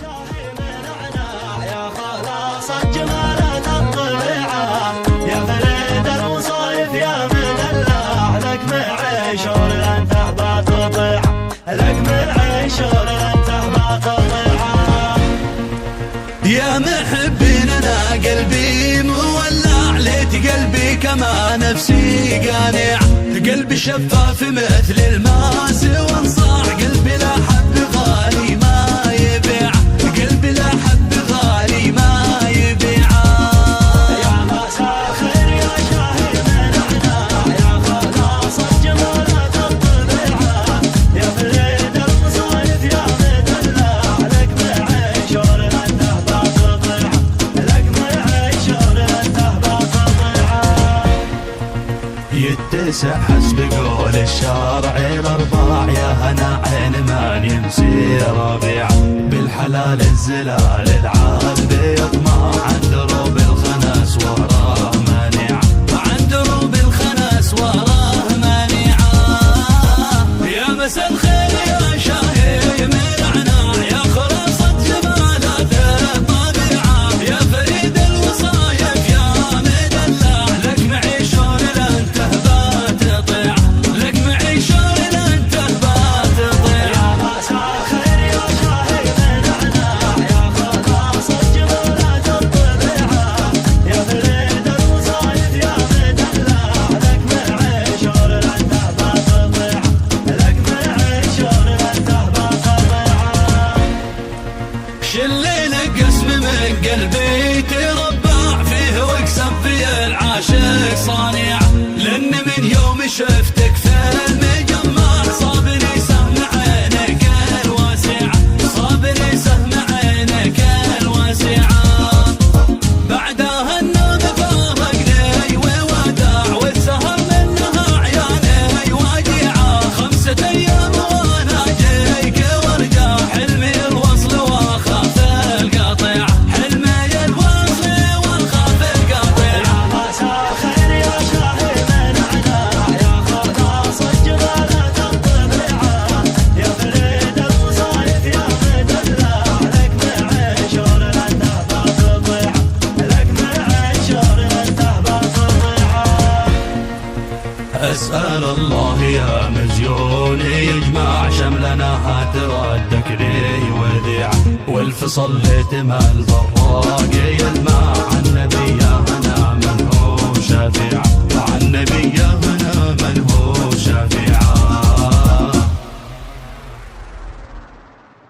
يا خلاص الجمال تطلعه يا فريد الوصايف يا مدلع لك معيشور انت بتطيع لك معيشور انت بتطيع يا محبين انا قلبي مولع ليت قلبي كما نفسي قانع قلبي شفاف مثل الماس وانصاع قلبي لا حد غالي ما يبيع قلبي لا حد غالي ما يبيع يا مساء خير يا شاهي من عناع يا خلاص الجمال تطلعه يا فريد الوصايف يا مدلع لك معيشور انت بتطيع لك معيشور انت بتطيع يتسع حسب قول الشارع الارباع يا هنا عين من يمسي ربيع بالحلال الزلال العذب يطمع عن دروب الخنس وراه مانع عن دروب الخنس وراه مانع يا مسا الخير يا شاهي من عناع يا خلاصة جمالات الطبيعة يا فريد الوصايف يا مدلع لك معيشور انت بتطيع لك معيشور انت بتطيع يا مساء خير يا شاهي من عناع يا خلاص الجمال تطلعه يا فريد الوصايف يا مدلع لك معيشور انت بتطيع لك معيشور انت بتطيع شلينا قسم من قلبي تربع فيه واكسب فيه العاشق صانع لان من يوم شفتك في المجمع صابني سهم عينك الواسع صابني سهم عينك الواسع بعدها النوم فارقني ووداع واتسهم منها عياني وديعة 5 أيام وانا جايك وارجع حلمي الوصل واخاف القطيع حلمي الوصل واخاف القطيع يا مساء خير يا شاهي من عناع يا خلاص الجمال تطلعه يا فريد الوصايف يا مدلع لك معيشور انت بتطيع لك معيشور انت بتطيع أسأل الله يا مزيوني يجمع شملنا تردك لي وديع والفصل لتمال براقي يلمع عن نبي أنا من هو شفيع عن نبي